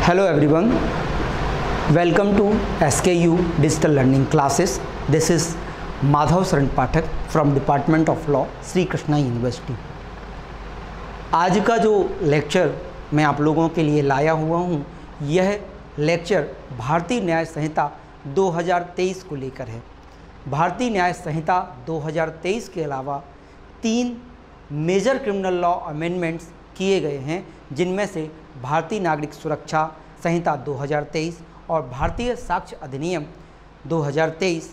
Hello everyone, welcome to SKU Digital Learning Classes. This is Madhav Saran Pathak from Department of Law, Sri Krishna University. आज का जो lecture मैं आप लोगों के लिए लाया हुआ हूँ, यह लेक्चर भारतीय न्याय संहिता 2023 को लेकर है। भारतीय न्याय संहिता 2023 के अलावा 3 मेजर क्रिमिनल लॉ अमेंडमेंट्स किए गए हैं, जिनमें से भारतीय नागरिक सुरक्षा संहिता 2023 और भारतीय साक्ष्य अधिनियम 2023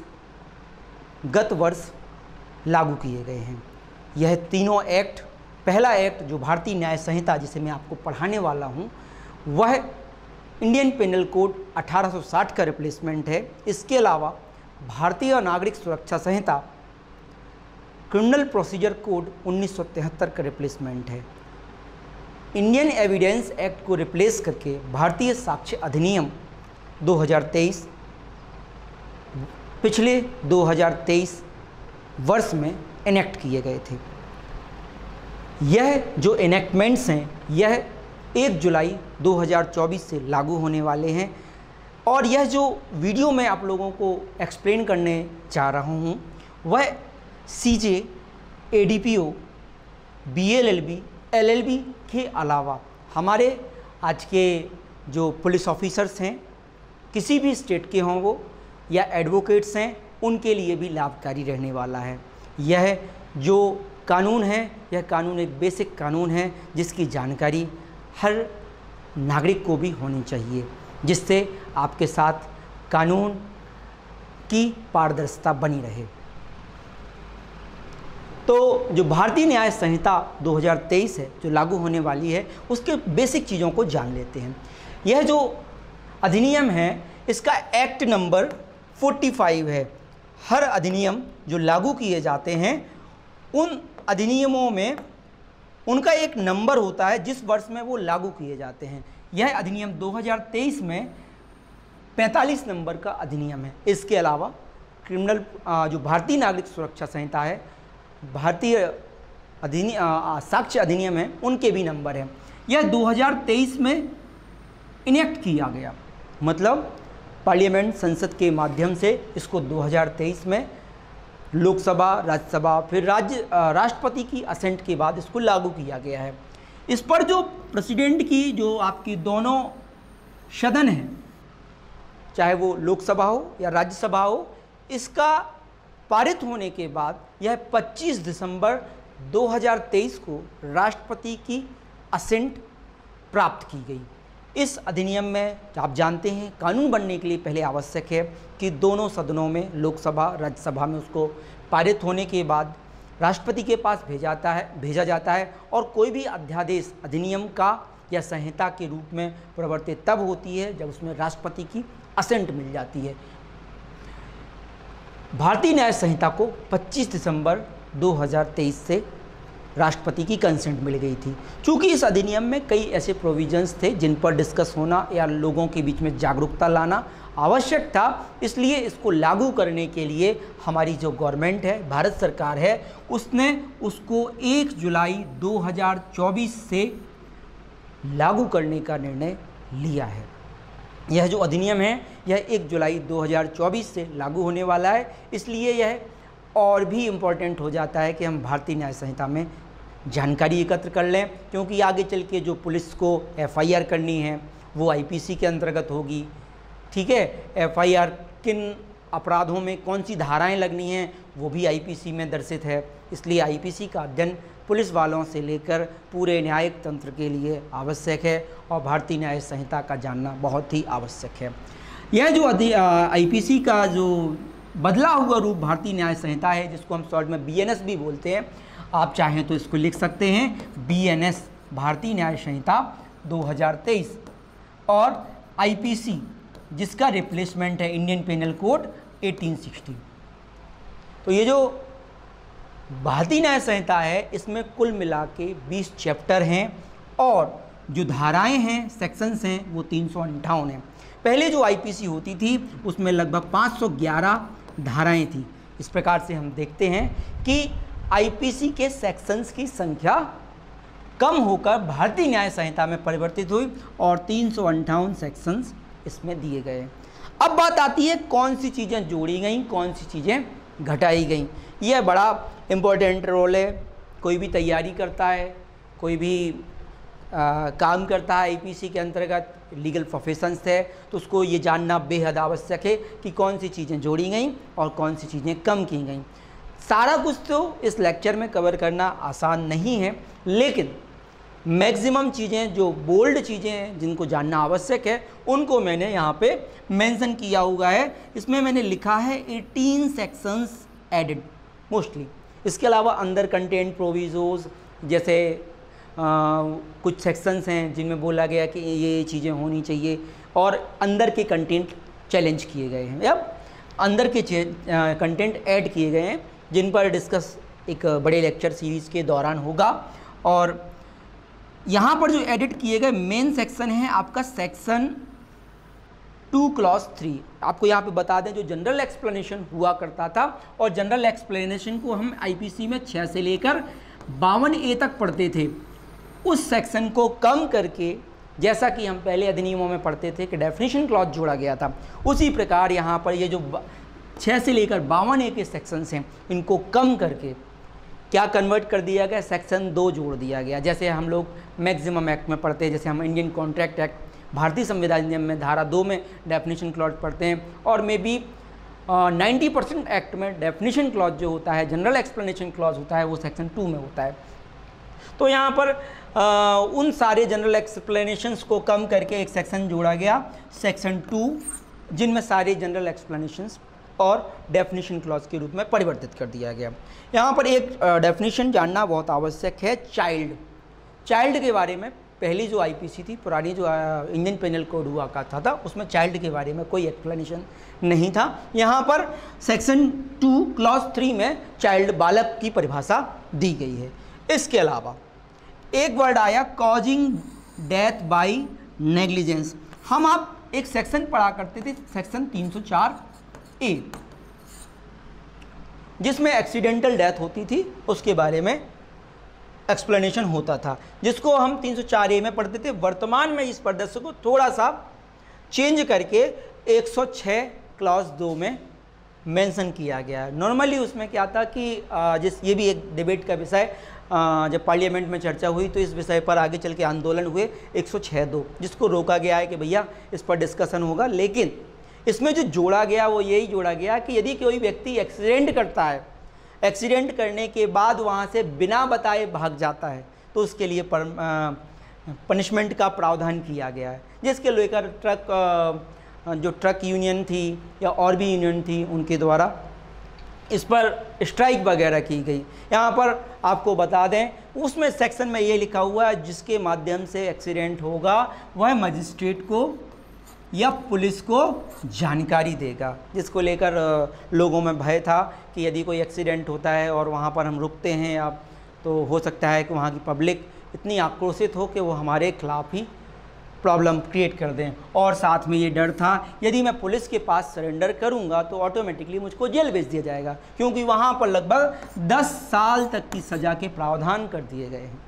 गत वर्ष लागू किए गए हैं। यह तीनों एक्ट, पहला एक्ट जो भारतीय न्याय संहिता जिसे मैं आपको पढ़ाने वाला हूं, वह इंडियन पेनल कोड 1860 का रिप्लेसमेंट है। इसके अलावा भारतीय नागरिक सुरक्षा संहिता क्रिमिनल प्रोसीजर कोड 1973 का रिप्लेसमेंट है। इंडियन एविडेंस एक्ट को रिप्लेस करके भारतीय साक्ष्य अधिनियम 2023 पिछले 2023 वर्ष में इनेक्ट किए गए थे। यह जो इनेक्टमेंट्स हैं, यह 1 जुलाई 2024 से लागू होने वाले हैं। और यह जो वीडियो मैं आप लोगों को एक्सप्लेन करने जा रहा हूँ, वह CJ, ADPO, BLLB, LLB के अलावा हमारे आज के जो पुलिस ऑफिसर्स हैं, किसी भी स्टेट के हों वो, या एडवोकेट्स हैं, उनके लिए भी लाभकारी रहने वाला है। यह जो कानून है, यह कानून एक बेसिक कानून है जिसकी जानकारी हर नागरिक को भी होनी चाहिए, जिससे आपके साथ कानून की पारदर्शिता बनी रहे। तो जो भारतीय न्याय संहिता 2023 है, जो लागू होने वाली है, उसके बेसिक चीज़ों को जान लेते हैं। यह जो अधिनियम है, इसका एक्ट नंबर 45 है। हर अधिनियम जो लागू किए जाते हैं, उन अधिनियमों में उनका एक नंबर होता है जिस वर्ष में वो लागू किए जाते हैं। यह अधिनियम 2023 में 45 नंबर का अधिनियम है। इसके अलावा क्रिमिनल जो भारतीय नागरिक सुरक्षा संहिता है, भारतीय साक्ष्य अधिनियम है, उनके भी नंबर हैं। यह 2023 में इनेक्ट किया गया, मतलब पार्लियामेंट संसद के माध्यम से इसको 2023 में लोकसभा, राज्यसभा, फिर राष्ट्रपति की असेंट के बाद इसको लागू किया गया है। इस पर जो प्रेसिडेंट की जो आपकी दोनों सदन हैं, चाहे वो लोकसभा हो या राज्यसभा हो, इसका पारित होने के बाद यह 25 दिसंबर 2023 को राष्ट्रपति की असेंट प्राप्त की गई। इस अधिनियम में आप जानते हैं, कानून बनने के लिए पहले आवश्यक है कि दोनों सदनों में, लोकसभा, राज्यसभा में, उसको पारित होने के बाद राष्ट्रपति के पास भेजा जाता है। और कोई भी अध्यादेश अधिनियम का या संहिता के रूप में प्रवर्तित तब होती है जब उसमें राष्ट्रपति की असेंट मिल जाती है। भारतीय न्याय संहिता को 25 दिसंबर 2023 से राष्ट्रपति की कंसेंट मिल गई थी। चूँकि इस अधिनियम में कई ऐसे प्रोविजंस थे जिन पर डिस्कस होना या लोगों के बीच में जागरूकता लाना आवश्यक था, इसलिए इसको लागू करने के लिए हमारी जो गवर्नमेंट है, भारत सरकार है, उसने उसको 1 जुलाई 2024 से लागू करने का निर्णय लिया है। यह जो अधिनियम है, यह 1 जुलाई 2024 से लागू होने वाला है। इसलिए यह और भी इम्पोर्टेंट हो जाता है कि हम भारतीय न्याय संहिता में जानकारी एकत्र कर लें, क्योंकि आगे चल के जो पुलिस को FIR करनी है वो IPC के अंतर्गत होगी। ठीक है, FIR किन अपराधों में कौन सी धाराएं लगनी हैं वो भी IPC में दर्शित है। इसलिए IPC का अध्ययन पुलिस वालों से लेकर पूरे न्यायिक तंत्र के लिए आवश्यक है, और भारतीय न्याय संहिता का जानना बहुत ही आवश्यक है। यह जो IPC का जो बदला हुआ रूप भारतीय न्याय संहिता है, जिसको हम शॉर्ट में BNS भी बोलते हैं, आप चाहें तो इसको लिख सकते हैं BNS, भारतीय न्याय संहिता 2023, और IPC जिसका रिप्लेसमेंट है इंडियन पेनल कोड 1860। तो ये जो भारतीय न्याय संहिता है, इसमें कुल मिला के 20 चैप्टर हैं, और जो धाराएं हैं, सेक्शंस हैं, वो 358 हैं। पहले जो IPC होती थी उसमें लगभग 511 धाराएं थी। इस प्रकार से हम देखते हैं कि IPC के सेक्शंस की संख्या कम होकर भारतीय न्याय संहिता में परिवर्तित हुई और 358 सेक्शंस इसमें दिए गए। अब बात आती है कौन सी चीज़ें जोड़ी गई, कौन सी चीज़ें घटाई गई। यह बड़ा इम्पोर्टेंट रोल है। कोई भी तैयारी करता है, कोई भी काम करता है आईपीसी के अंतर्गत, लीगल प्रोफेशंस है, तो उसको ये जानना बेहद आवश्यक है कि कौन सी चीज़ें जोड़ी गई और कौन सी चीज़ें कम की गई। सारा कुछ तो इस लेक्चर में कवर करना आसान नहीं है, लेकिन मैक्सिमम चीज़ें जो बोल्ड चीज़ें हैं जिनको जानना आवश्यक है उनको मैंने यहाँ पे मेंशन किया हुआ है। इसमें मैंने लिखा है 18 सेक्शंस एडेड मोस्टली। इसके अलावा अंदर कंटेंट प्रोविजोज जैसे कुछ सेक्शंस हैं जिनमें बोला गया कि ये चीज़ें होनी चाहिए और अंदर के कंटेंट चैलेंज किए गए हैं, अब अंदर के कंटेंट ऐड किए गए हैं जिन पर डिस्कस एक बड़े लेक्चर सीरीज़ के दौरान होगा। और यहाँ पर जो एडिट किए गए मेन सेक्शन है आपका सेक्शन 2 क्लॉज 3। आपको यहाँ पे बता दें जो जनरल एक्सप्लेनेशन हुआ करता था और जनरल एक्सप्लेनेशन को हम आईपीसी में 6 से लेकर 52A तक पढ़ते थे, उस सेक्शन को कम करके जैसा कि हम पहले अधिनियमों में पढ़ते थे कि डेफिनेशन क्लॉज जोड़ा गया था, उसी प्रकार यहाँ पर ये जो 6 से लेकर 52A के सेक्शंस हैं इनको कम करके क्या कन्वर्ट कर दिया गया, सेक्शन 2 जोड़ दिया गया। जैसे हम लोग मैक्सिमम एक्ट में पढ़ते हैं, जैसे हम इंडियन कॉन्ट्रैक्ट एक्ट भारतीय संविधान नियम में धारा 2 में डेफिनेशन क्लॉज पढ़ते हैं, और मे बी 90% एक्ट में डेफिनेशन क्लॉज जो होता है, जनरल एक्सप्लेनेशन क्लॉज होता है, वो सेक्शन 2 में होता है। तो यहाँ पर उन सारे जनरल एक्सप्लेनेशंस को कम करके एक सेक्शन जोड़ा गया, सेक्शन 2, जिनमें सारे जनरल एक्सप्लेनेशंस और डेफिनेशन क्लॉज के रूप में परिवर्तित कर दिया गया। यहाँ पर एक डेफिनेशन जानना बहुत आवश्यक है, चाइल्ड के बारे में। पहली जो आईपीसी थी, पुरानी जो इंडियन पेनल कोड हुआ करता था, उसमें चाइल्ड के बारे में कोई एक्सप्लेनेशन नहीं था। यहाँ पर सेक्शन 2 क्लॉज 3 में चाइल्ड, बालक की परिभाषा दी गई है। इसके अलावा एक वर्ड आया कॉजिंग डेथ बाय नेग्लिजेंस। हम आप एक सेक्शन पढ़ा करते थे, सेक्शन 304A, जिसमें एक्सीडेंटल डेथ होती थी, उसके बारे में एक्सप्लेनेशन होता था, जिसको हम 304A में पढ़ते थे। वर्तमान में इस परिदृश्य को थोड़ा सा चेंज करके 106 क्लॉज 2 में मेंशन किया गया है। नॉर्मली उसमें क्या था कि ये भी एक डिबेट का विषय, जब पार्लियामेंट में चर्चा हुई तो इस विषय पर आगे चल के आंदोलन हुए 106(2), जिसको रोका गया है कि भैया इस पर डिस्कशन होगा। लेकिन इसमें जो जोड़ा गया वो यही जोड़ा गया कि यदि कोई व्यक्ति एक्सीडेंट करता है, एक्सीडेंट करने के बाद वहाँ से बिना बताए भाग जाता है, तो उसके लिए पनिशमेंट का प्रावधान किया गया है, जिसके लेकर जो ट्रक यूनियन थी या और भी यूनियन थी उनके द्वारा इस पर स्ट्राइक वगैरह की गई। यहाँ पर आपको बता दें, उसमें सेक्शन में ये लिखा हुआ है जिसके माध्यम से एक्सीडेंट होगा वह मजिस्ट्रेट को या पुलिस को जानकारी देगा, जिसको लेकर लोगों में भय था कि यदि कोई एक्सीडेंट होता है और वहाँ पर हम रुकते हैं अब, तो हो सकता है कि वहाँ की पब्लिक इतनी आक्रोशित हो कि वो हमारे खिलाफ ही प्रॉब्लम क्रिएट कर दें। और साथ में ये डर था यदि मैं पुलिस के पास सरेंडर करूंगा तो ऑटोमेटिकली मुझको जेल भेज दिया जाएगा, क्योंकि वहाँ पर लगभग 10 साल तक की सज़ा के प्रावधान कर दिए गए हैं।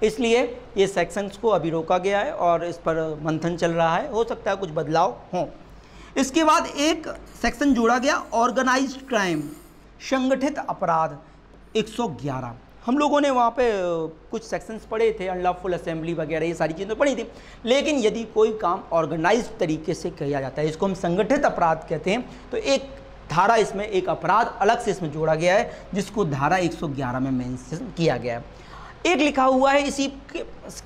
इसलिए ये सेक्शंस को अभी रोका गया है और इस पर मंथन चल रहा है, हो सकता है कुछ बदलाव हों। इसके बाद एक सेक्शन जोड़ा गया ऑर्गेनाइज्ड क्राइम, संगठित अपराध 111। हम लोगों ने वहाँ पे कुछ सेक्शंस पढ़े थे, अनलॉफुल असेंबली वगैरह, ये सारी चीज़ें पढ़ी थी। लेकिन यदि कोई काम ऑर्गेनाइज्ड तरीके से किया जाता है, इसको हम संगठित अपराध कहते हैं, तो एक धारा इसमें, एक अपराध अलग से इसमें जोड़ा गया है, जिसको धारा 111 में मेंशन किया गया है। एक लिखा हुआ है इसी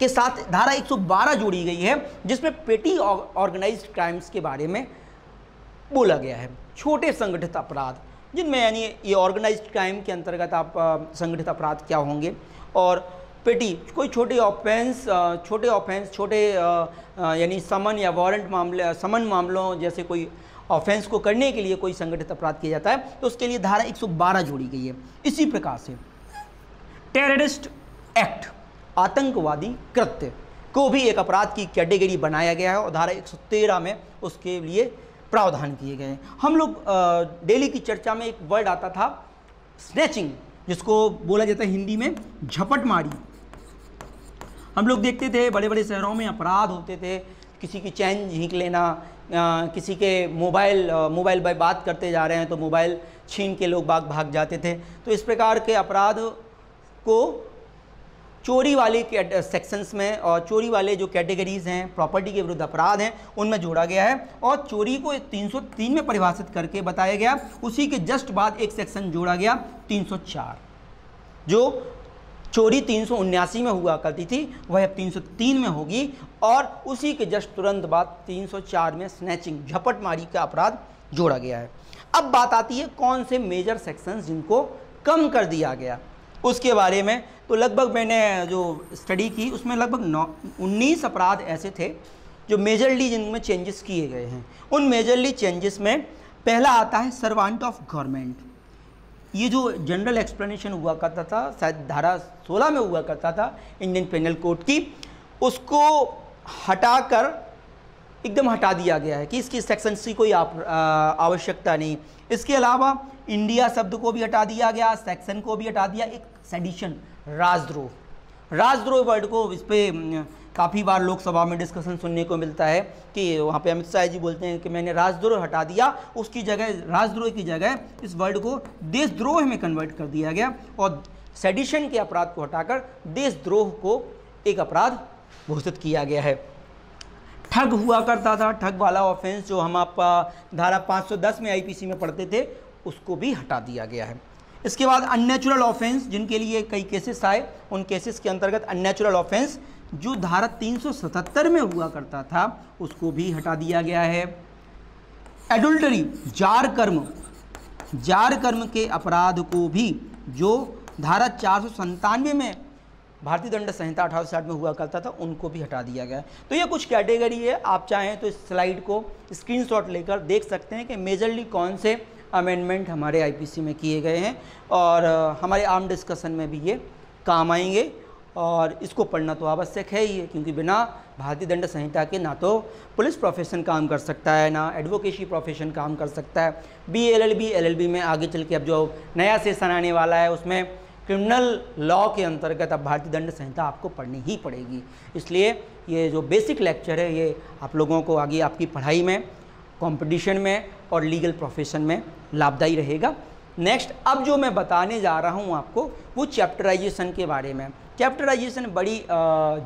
के साथ धारा 112 जोड़ी गई है, जिसमें पेटी ऑर्गेनाइज्ड क्राइम्स के बारे में बोला गया है। छोटे संगठित अपराध, जिनमें यानी ये ऑर्गेनाइज्ड क्राइम के अंतर्गत आप संगठित अपराध क्या होंगे, और पेटी कोई छोटे ऑफेंस छोटे यानी समन या वारंट मामले, समन मामलों जैसे कोई ऑफेंस को करने के लिए कोई संगठित अपराध किया जाता है, तो उसके लिए धारा 112 जोड़ी गई है। इसी प्रकार से टेररिस्ट एक्ट, आतंकवादी कृत्य को भी एक अपराध की कैटेगरी बनाया गया है और धारा 113 में उसके लिए प्रावधान किए गए हैं। हम लोग डेली की चर्चा में एक वर्ड आता था स्नैचिंग, जिसको बोला जाता है हिंदी में झपटमारी। हम लोग देखते थे बड़े बड़े शहरों में अपराध होते थे, किसी की चैन झींक लेना, किसी के मोबाइल बाय बात करते जा रहे हैं तो मोबाइल छीन के लोग भाग जाते थे। तो इस प्रकार के अपराध को चोरी वाले सेक्शंस में और चोरी वाले जो कैटेगरीज हैं, प्रॉपर्टी के विरुद्ध अपराध हैं, उनमें जोड़ा गया है। और चोरी को 303 में परिभाषित करके बताया गया। उसी के जस्ट बाद एक सेक्शन जोड़ा गया 304, जो चोरी 379 में हुआ करती थी वह अब 303 में होगी। और उसी के जस्ट तुरंत बाद 304 में स्नैचिंग, झपटमारी का अपराध जोड़ा गया है। अब बात आती है कौन से मेजर सेक्शंस जिनको कम कर दिया गया उसके बारे में। तो लगभग मैंने जो स्टडी की उसमें लगभग 19 अपराध ऐसे थे जो मेजरली जिनमें चेंजेस किए गए हैं। उन मेजरली चेंजेस में पहला आता है सर्वेंट ऑफ गवर्नमेंट। ये जो जनरल एक्सप्लेनेशन हुआ करता था, शायद धारा 16 में हुआ करता था इंडियन पेनल कोड की, उसको हटाकर एकदम हटा दिया गया है कि इसकी सेक्शंस की कोई आवश्यकता नहीं। इसके अलावा इंडिया शब्द को भी हटा दिया गया, सेक्शन को भी हटा दिया। एक सेडिशन, राजद्रोह वर्ड को, इस पर काफ़ी बार लोकसभा में डिस्कशन सुनने को मिलता है कि वहाँ पे अमित शाह जी बोलते हैं कि मैंने राजद्रोह हटा दिया, उसकी जगह राजद्रोह की जगह इस वर्ड को देशद्रोह में कन्वर्ट कर दिया गया और सेडिशन के अपराध को हटाकर देशद्रोह को एक अपराध घोषित किया गया है। ठग हुआ करता था, ठग वाला ऑफेंस जो हम आप धारा 510 में आईपीसी में पढ़ते थे, उसको भी हटा दिया गया है। इसके बाद अननेचुरल ऑफेंस, जिनके लिए कई केसेस आए, उन केसेस के अंतर्गत अननेचुरल ऑफेंस जो धारा 377 में हुआ करता था उसको भी हटा दिया गया है। एडुल्टरी, जार कर्म के अपराध को भी जो धारा 497 में भारतीय दंड संहिता 1860 में हुआ करता था उनको भी हटा दिया गया। तो ये कुछ कैटेगरी है, आप चाहें तो इस स्लाइड को स्क्रीनशॉट लेकर देख सकते हैं कि मेजरली कौन से अमेंडमेंट हमारे आईपीसी में किए गए हैं और हमारे आम डिस्कशन में भी ये काम आएंगे। और इसको पढ़ना तो आवश्यक है ही है, क्योंकि बिना भारतीय दंड संहिता के ना तो पुलिस प्रोफेशन काम कर सकता है, ना एडवोकेसी प्रोफेशन काम कर सकता है। BLLB, LLB में आगे चल के अब जो नया सेशन आने वाला है उसमें क्रिमिनल लॉ के अंतर्गत अब भारतीय दंड संहिता आपको पढ़नी ही पड़ेगी। इसलिए ये जो बेसिक लेक्चर है ये आप लोगों को आगे आपकी पढ़ाई में, कंपटीशन में और लीगल प्रोफेशन में लाभदायी रहेगा। नेक्स्ट अब जो मैं बताने जा रहा हूँ आपको वो चैप्टराइजेशन के बारे में। चैप्टराइजेशन बड़ी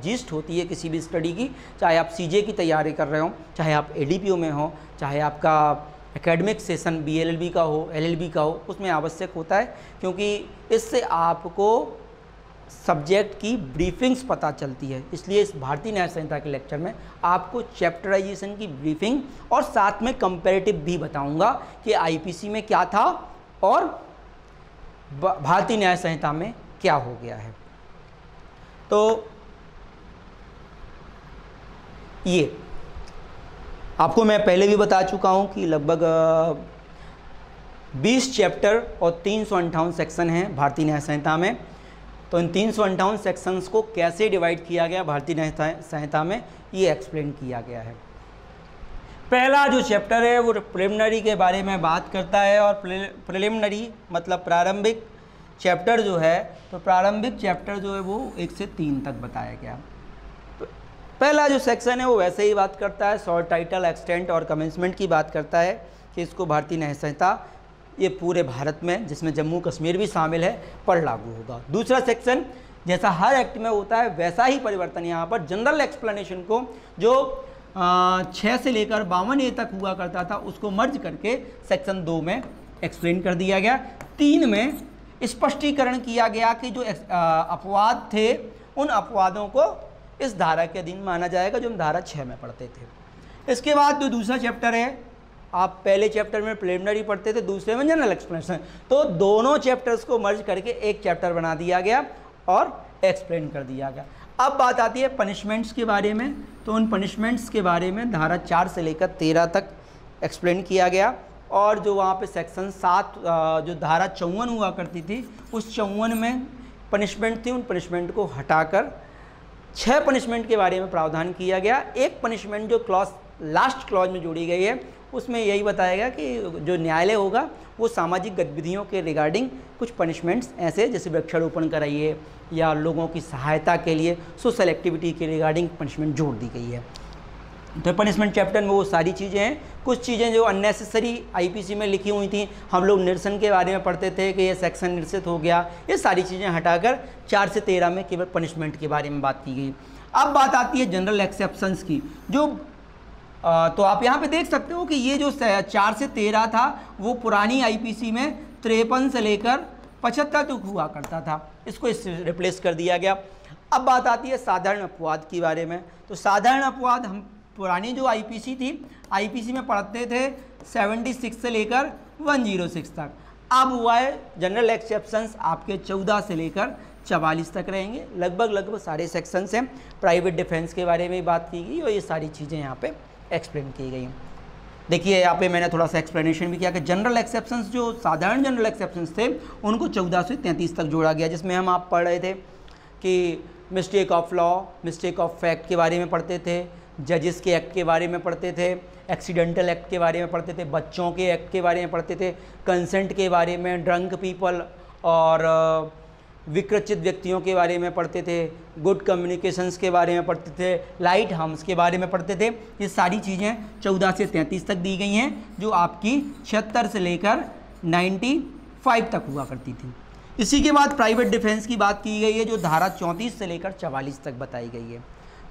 जिस्ट होती है किसी भी स्टडी की, चाहे आप CJ की तैयारी कर रहे हो, चाहे आप ADPO में हो, चाहे आपका एकेडमिक सेशन BLLB का हो, LLB का हो, उसमें आवश्यक होता है, क्योंकि इससे आपको सब्जेक्ट की ब्रीफिंग्स पता चलती है। इसलिए इस भारतीय न्याय संहिता के लेक्चर में आपको चैप्टराइजेशन की ब्रीफिंग और साथ में कंपैरेटिव भी बताऊंगा कि आईपीसी में क्या था और भारतीय न्याय संहिता में क्या हो गया है। तो ये आपको मैं पहले भी बता चुका हूं कि लगभग 20 चैप्टर और 358 सेक्शन हैं भारतीय न्याय संहिता में। तो इन 358 सेक्शंस को कैसे डिवाइड किया गया भारतीय न्याय संहिता में, ये एक्सप्लेन किया गया है। पहला जो चैप्टर है वो प्रिलिमिनरी के बारे में बात करता है, और प्रिलिमिनरी मतलब प्रारंभिक चैप्टर जो है, तो प्रारंभिक चैप्टर जो है वो 1 से 3 तक बताया गया। तो पहला जो सेक्शन है वो वैसे ही बात करता है, शॉर्ट टाइटल, एक्सटेंट और कमेंसमेंट की बात करता है कि इसको भारतीय न्याय संहिता ये पूरे भारत में, जिसमें जम्मू कश्मीर भी शामिल है, पर लागू होगा। दूसरा सेक्शन जैसा हर एक्ट में होता है वैसा ही परिवर्तन यहाँ पर जनरल एक्सप्लेनेशन को जो 6 से लेकर 52A तक हुआ करता था उसको मर्ज करके सेक्शन 2 में एक्सप्लेन कर दिया गया। 3 में स्पष्टीकरण किया गया कि जो अपवाद थे उन अपवादों को इस धारा के अधीन माना जाएगा जो हम धारा 6 में पढ़ते थे। इसके बाद जो दूसरा चैप्टर है, आप पहले चैप्टर में प्रिलिमिनरी पढ़ते थे, दूसरे में जनरल एक्सप्लेनेशन, तो दोनों चैप्टर्स को मर्ज करके एक चैप्टर बना दिया गया और एक्सप्लेन कर दिया गया। अब बात आती है पनिशमेंट्स के बारे में। तो उन पनिशमेंट्स के बारे में धारा 4 से लेकर 13 तक एक्सप्लेन किया गया। और जो वहाँ पे सेक्शन 7 जो धारा 54 हुआ करती थी, उस 54 में पनिशमेंट थी, उन पनिशमेंट को हटाकर 6 पनिशमेंट के बारे में प्रावधान किया गया। एक पनिशमेंट जो क्लॉज लास्ट क्लॉज में जोड़ी गई है उसमें यही बताया गया कि जो न्यायालय होगा वो सामाजिक गतिविधियों के रिगार्डिंग कुछ पनिशमेंट्स ऐसे जैसे वृक्षारोपण कराइए या लोगों की सहायता के लिए सोशल एक्टिविटी के रिगार्डिंग पनिशमेंट जोड़ दी गई है। तो पनिशमेंट चैप्टर में वो सारी चीज़ें हैं। कुछ चीज़ें जो अननेसेसरी आईपीसी में लिखी हुई थी, हम लोग निरसन के बारे में पढ़ते थे कि ये सेक्शन निरसित हो गया, ये सारी चीज़ें हटाकर 4 से 13 में केवल पनिशमेंट के बारे में बात की गई। अब बात आती है जनरल एक्सेप्शंस की, जो तो आप यहाँ पे देख सकते हो कि ये जो 4 से 13 था वो पुरानी आईपीसी में 53 से लेकर 75 तक हुआ करता था, इसको इससे रिप्लेस कर दिया गया। अब बात आती है साधारण अपवाद के बारे में। तो साधारण अपवाद हम पुरानी जो आईपीसी थी, आईपीसी में पढ़ते थे 76 से लेकर 106 तक। अब हुआ है जनरल एक्सेप्शंस आपके 14 से लेकर 44 तक रहेंगे। लगभग सारे सेक्शंस हैं। प्राइवेट डिफेंस के बारे में बात की गई और ये सारी चीज़ें यहाँ पे एक्सप्लेन की गई। देखिए यहाँ पे मैंने थोड़ा सा एक्सप्लेनेशन भी किया कि जनरल एक्सेप्शंस जो साधारण जनरल एक्सेप्शंस थे उनको 14 से 33 तक जोड़ा गया, जिसमें हम आप पढ़ रहे थे कि mistake of law, mistake of fact के बारे में पढ़ते थे, जजेस के एक्ट के बारे में पढ़ते थे, एक्सीडेंटल एक्ट के बारे में पढ़ते थे, बच्चों के एक्ट के बारे में पढ़ते थे, कंसेंट के बारे में, ड्रंक पीपल और विकृचित व्यक्तियों के बारे में पढ़ते थे, गुड कम्युनिकेशंस के बारे में पढ़ते थे, लाइट हार्म्स के बारे में पढ़ते थे। ये सारी चीज़ें 14 से 33 तक दी गई हैं, जो आपकी 76 से लेकर 95 तक हुआ करती थी। इसी के बाद प्राइवेट डिफेंस की बात की गई है, जो धारा 34 से लेकर 44 तक बताई गई है।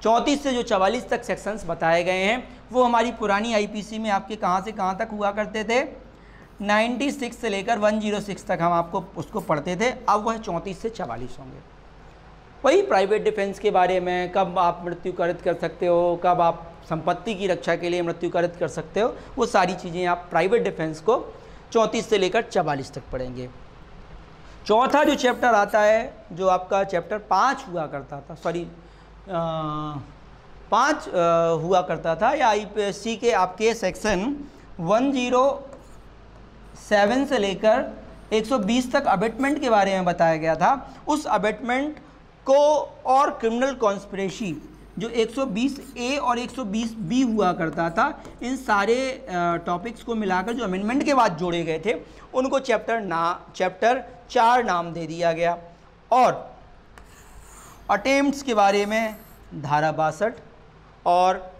34 से जो 44 तक सेक्शंस बताए गए हैं वो हमारी पुरानी आईपीसी में आपके कहाँ से कहाँ तक हुआ करते थे, 96 से लेकर 106 तक हम आपको उसको पढ़ते थे। अब वह 34 से 44 होंगे। वही प्राइवेट डिफेंस के बारे में, कब आप मृत्युकारित कर सकते हो, कब आप संपत्ति की रक्षा के लिए मृत्युकारित कर सकते हो, वो सारी चीज़ें आप प्राइवेट डिफेंस को 34 से लेकर 44 तक पढ़ेंगे। चौथा जो चैप्टर आता है, जो आपका चैप्टर 5 हुआ करता था, 5 हुआ करता था, या आईपीसी के आपके सेक्शन 107 से लेकर 120 तक अबेटमेंट के बारे में बताया गया था। उस अबेटमेंट को और क्रिमिनल कॉन्स्पिरेसी जो 120A और 120B हुआ करता था, इन सारे टॉपिक्स को मिलाकर जो अमेंडमेंट के बाद जोड़े गए थे उनको चैप्टर 4 नाम दे दिया गया। और अटेम्प्ट्स के बारे में धारा 62 और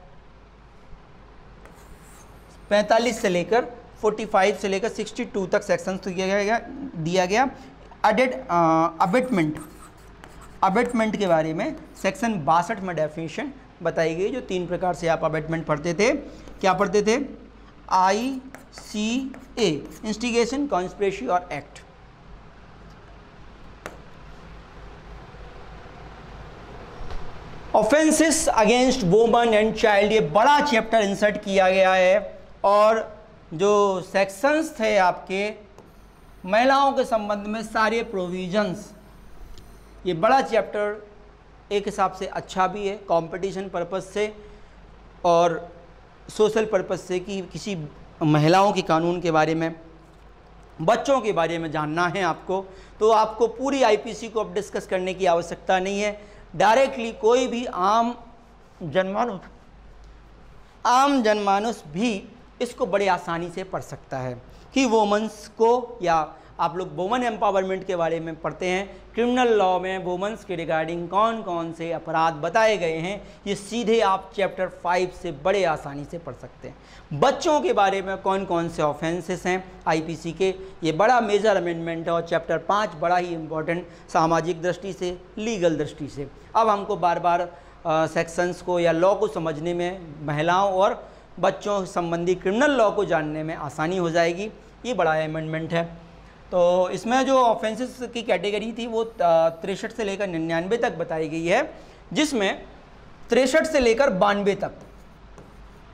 45 से लेकर 45 से लेकर 62 तक सेक्शंस दिया गया। अबेटमेंट के बारे में सेक्शन 62 में डेफिनेशन बताई गई, जो 3 प्रकार से आप अबेटमेंट पढ़ते थे। क्या पढ़ते थे? ICA, इंस्टिगेशन, कॉन्स्पिरेसी और act. Offences against woman and child, ये बड़ा चैप्टर इंसर्ट किया गया है। और जो सेक्शंस थे आपके महिलाओं के संबंध में सारे प्रोविजंस, ये बड़ा चैप्टर एक हिसाब से अच्छा भी है कंपटीशन पर्पस से और सोशल पर्पस से, कि किसी महिलाओं के कानून के बारे में, बच्चों के बारे में जानना है आपको, तो आपको पूरी आईपीसी को अब डिस्कस करने की आवश्यकता नहीं है। डायरेक्टली कोई भी आम जनमानुस भी इसको बड़े आसानी से पढ़ सकता है कि वुमेन्स को, या आप लोग वुमेन एम्पावरमेंट के बारे में पढ़ते हैं, क्रिमिनल लॉ में वुमेन्स के रिगार्डिंग कौन कौन से अपराध बताए गए हैं, ये सीधे आप चैप्टर 5 से बड़े आसानी से पढ़ सकते हैं। बच्चों के बारे में कौन कौन से ऑफेंसेस हैं आईपीसी के, ये बड़ा मेजर अमेंडमेंट है और चैप्टर 5 बड़ा ही इम्पोर्टेंट सामाजिक दृष्टि से, लीगल दृष्टि से। अब हमको बार बार सेक्शंस को या लॉ को समझने में, महिलाओं और बच्चों संबंधी क्रिमिनल लॉ को जानने में आसानी हो जाएगी। ये बड़ा अमेंडमेंट है। तो इसमें जो ऑफेंसेस की कैटेगरी थी वो 63 से लेकर 99 तक बताई गई है, जिसमें 63 से लेकर 92 तक,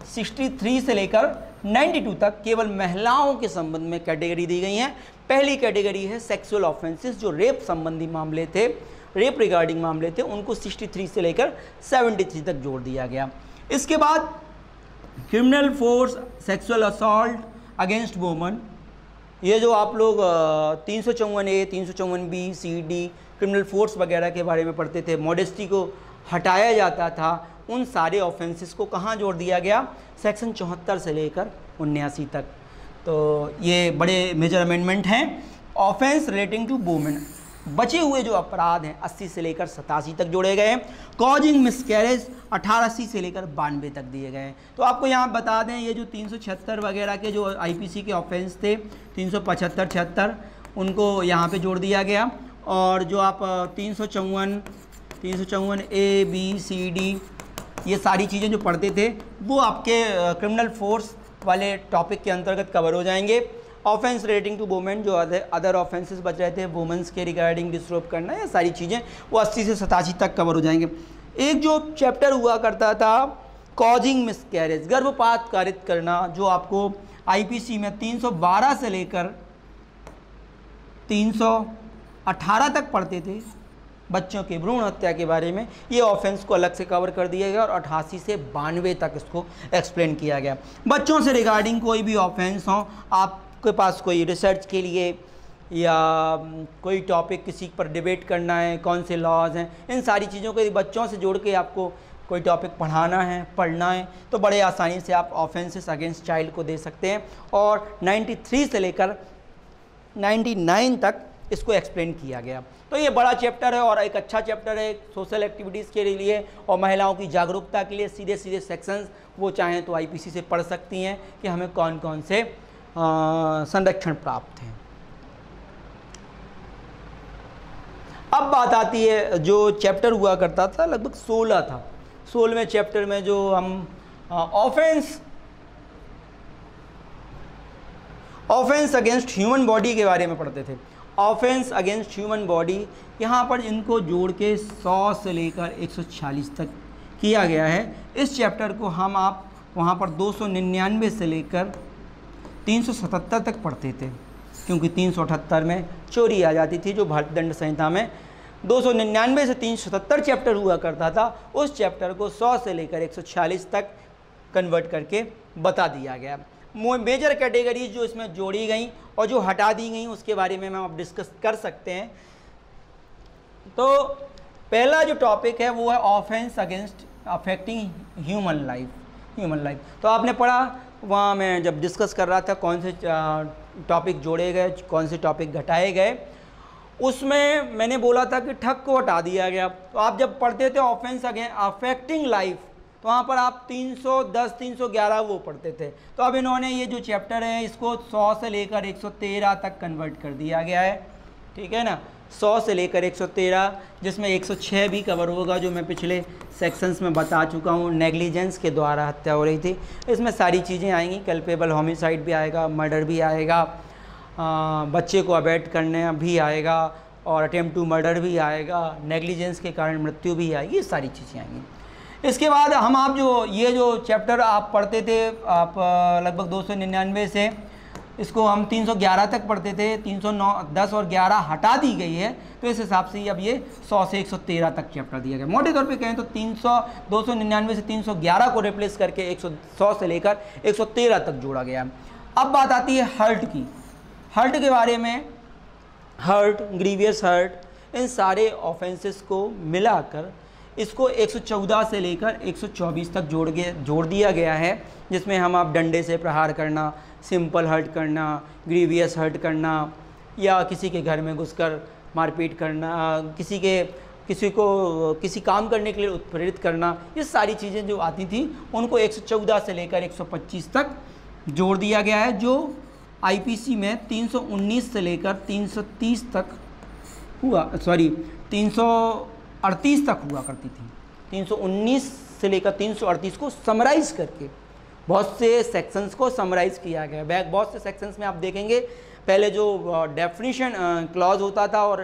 63 से लेकर 92 तक केवल महिलाओं के संबंध में कैटेगरी दी गई है। पहली कैटेगरी है सेक्सुअल ऑफेंसेस, जो रेप संबंधी मामले थे, रेप रिगार्डिंग मामले थे, उनको 63 से लेकर 73 तक जोड़ दिया गया। इसके बाद criminal force, sexual assault against woman, ये जो आप लोग 354A, 354B, CD, criminal force वगैरह के बारे में पढ़ते थे, मॉडेस्टी को हटाया जाता था, उन सारे ऑफेंसेस को कहाँ जोड़ दिया गया? सेक्शन 74 से लेकर 1979 तक। तो ये बड़े मेजर अमेंडमेंट हैं। ऑफेंस रिलेटिंग टू वुमेन, बचे हुए जो अपराध हैं 80 से लेकर 87 तक जोड़े गए हैं। कॉजिंग मिसकैरेज 1880 से लेकर 92 तक दिए गए हैं। तो आपको यहाँ बता दें, ये जो 376 वगैरह के जो आईपीसी के ऑफेंस थे 375, 76 उनको यहाँ पे जोड़ दिया गया। और जो आप 354 ए बी सी डी ये सारी चीज़ें जो पढ़ते थे वो आपके क्रिमिनल फोर्स वाले टॉपिक के अंतर्गत कवर हो जाएंगे। ऑफेंस रिलेटिंग टू वुमेन, जो अदर ऑफेंसेस बच रहे थे वुमेन्स के रिगार्डिंग डिस्टर्ब करना, ये सारी चीज़ें वो 80 से 87 तक कवर हो जाएंगे। एक जो चैप्टर हुआ करता था कॉजिंग मिसकैरेज, गर्भपात कारित करना, जो आपको आईपीसी में 312 से लेकर 318 तक पढ़ते थे बच्चों के भ्रूण हत्या के बारे में, ये ऑफेंस को अलग से कवर कर दिया गया और 88 से 92 तक इसको एक्सप्लेन किया गया। बच्चों से रिगार्डिंग कोई भी ऑफेंस हो, आपके पास कोई रिसर्च के लिए या कोई टॉपिक किसी पर डिबेट करना है, कौन से लॉज हैं, इन सारी चीज़ों को बच्चों से जोड़ के आपको कोई टॉपिक पढ़ाना है, पढ़ना है, तो बड़े आसानी से आप ऑफेंसेस अगेंस्ट चाइल्ड को दे सकते हैं। और 93 से लेकर 99 तक इसको एक्सप्लेन किया गया। तो ये बड़ा चैप्टर है और एक अच्छा चैप्टर है सोशल एक्टिविटीज़ के लिए और महिलाओं की जागरूकता के लिए। सीधे सीधे सेक्शंस वो चाहें तो आईपीसी से पढ़ सकती हैं कि हमें कौन कौन से संरक्षण प्राप्त हैं। अब बात आती है जो चैप्टर हुआ करता था लगभग 16 था। 16वें चैप्टर में जो हम ऑफेंस अगेंस्ट ह्यूमन बॉडी के बारे में पढ़ते थे। ऑफेंस अगेंस्ट ह्यूमन बॉडी, यहाँ पर इनको जोड़ के 100 से लेकर 146 तक किया गया है। इस चैप्टर को आप वहाँ पर 299 से लेकर 377 तक पढ़ते थे, क्योंकि 378 में चोरी आ जाती थी जो भारतीय दंड संहिता में 299 से 377 चैप्टर हुआ करता था। उस चैप्टर को 100 से लेकर 146 तक कन्वर्ट करके बता दिया गया। मेजर कैटेगरीज जो इसमें जोड़ी गई और जो हटा दी गई उसके बारे में हम अब डिस्कस कर सकते हैं। तो पहला जो टॉपिक है वो है offence against affecting human life. तो आपने पढ़ा, वहाँ मैं जब डिस्कस कर रहा था कौन से टॉपिक जोड़े गए, कौन से टॉपिक घटाए गए, उसमें मैंने बोला था कि ठग को हटा दिया गया। तो आप जब पढ़ते थे ऑफेंस अगेंस्ट अफेक्टिंग लाइफ, तो वहाँ पर आप 310, 311 वो पढ़ते थे। तो अब इन्होंने ये जो चैप्टर है इसको 100 से लेकर 113 तक कन्वर्ट कर दिया गया है, ठीक है ना। 100 से लेकर 113, जिसमें 106 भी कवर होगा जो मैं पिछले सेक्शंस में बता चुका हूँ, नेग्लिजेंस के द्वारा हत्या हो रही थी। इसमें सारी चीज़ें आएंगी, कल्पेबल होमिसाइड भी आएगा, मर्डर भी आएगा, बच्चे को अबैट करने भी आएगा और अटेम्प्ट टू मर्डर भी आएगा, नेग्लिजेंस के कारण मृत्यु भी आएगी, ये सारी चीज़ें आएंगी। इसके बाद आप ये जो चैप्टर आप पढ़ते थे आप लगभग 299 से इसको हम 311 तक पढ़ते थे, 310 और 11 हटा दी गई है। तो इस हिसाब से अब ये 100 से 113 तक चैप्टर दिया गया। मोटे तौर पे कहें तो 299 से 311 को रिप्लेस करके 100 से लेकर 113 तक जोड़ा गया। अब बात आती है हर्ट की। हर्ट के बारे में, हर्ट, ग्रीवियस हर्ट, इन सारे ऑफेंसेस को मिलाकर इसको 114 से लेकर 124 तक जोड़ दिया गया है, जिसमें आप डंडे से प्रहार करना, सिंपल हर्ट करना, ग्रीवियस हर्ट करना, या किसी के घर में घुसकर मारपीट करना, किसी को किसी काम करने के लिए उत्प्रेरित करना, ये सारी चीज़ें जो आती थी उनको 114 से लेकर 125 तक जोड़ दिया गया है, जो आईपीसी में 319 से लेकर 330 तक हुआ, 338 तक हुआ करती थी। 319 से लेकर 338 को समराइज़ करके बहुत से सेक्शंस को समराइज़ किया गया है। बहुत से सेक्शंस में आप देखेंगे पहले जो डेफिनेशन क्लॉज होता था और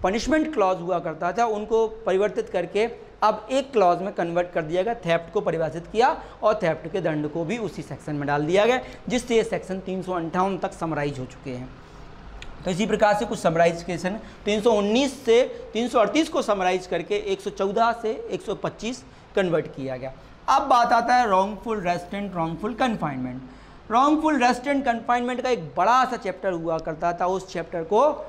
पनिशमेंट क्लॉज हुआ करता था, उनको परिवर्तित करके अब एक क्लॉज में कन्वर्ट कर दिया गया, थेफ्ट को परिभाषित किया और थेफ्ट के दंड को भी उसी सेक्शन में डाल दिया गया, जिससे ये सेक्शन 358 तक समराइज हो चुके हैं। तो इसी प्रकार से कुछ समराइजेशन 319 से 338 को समराइज करके 114 से 125 कन्वर्ट किया गया। अब बात आता है wrongful rest and wrongful confinement. Wrongful rest and confinement का एक बड़ा सा चैप्टर हुआ करता था, उस चैप्टर को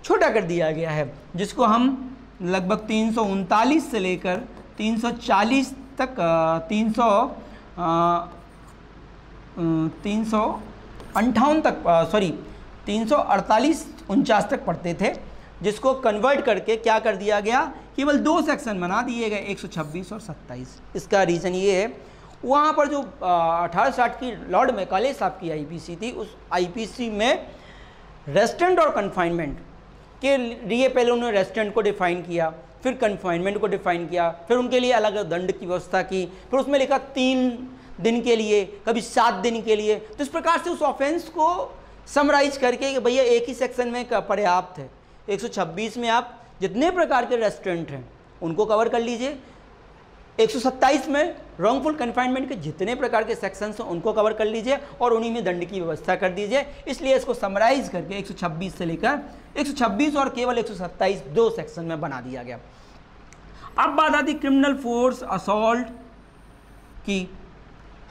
छोटा कर दिया गया है, जिसको हम लगभग 339 से लेकर 340 तक 358 तक, सॉरी 348-49 तक पढ़ते थे, जिसको कन्वर्ट करके क्या कर दिया गया, केवल 2 सेक्शन बना दिए गए, 126 और 27। इसका रीज़न ये है, वहाँ पर जो 1860 की लॉर्ड मैकाले साहब की आईपीसी थी, उस आईपीसी में रेस्टोरेंट और कन्फाइनमेंट के लिए पहले उन्होंने रेस्टोरेंट को डिफ़ाइन किया, फिर कन्फाइनमेंट को डिफ़ाइन किया, फिर उनके लिए अलग दंड की व्यवस्था की, फिर उसमें लिखा 3 दिन के लिए, कभी 7 दिन के लिए। तो इस प्रकार से उस ऑफेंस को समराइज करके कि भैया एक ही सेक्शन में पर्याप्त है। 126 में आप जितने प्रकार के रेस्टोरेंट हैं उनको कवर कर लीजिए, 127 में रॉन्गफुल कन्फाइनमेंट के जितने प्रकार के सेक्शंस हैं उनको कवर कर लीजिए और उन्हीं में दंड की व्यवस्था कर दीजिए। इसलिए इसको समराइज करके 126 से लेकर 126 और केवल 127 2 सेक्शन में बना दिया गया। अब बात आती क्रिमिनल फोर्स असॉल्ट की।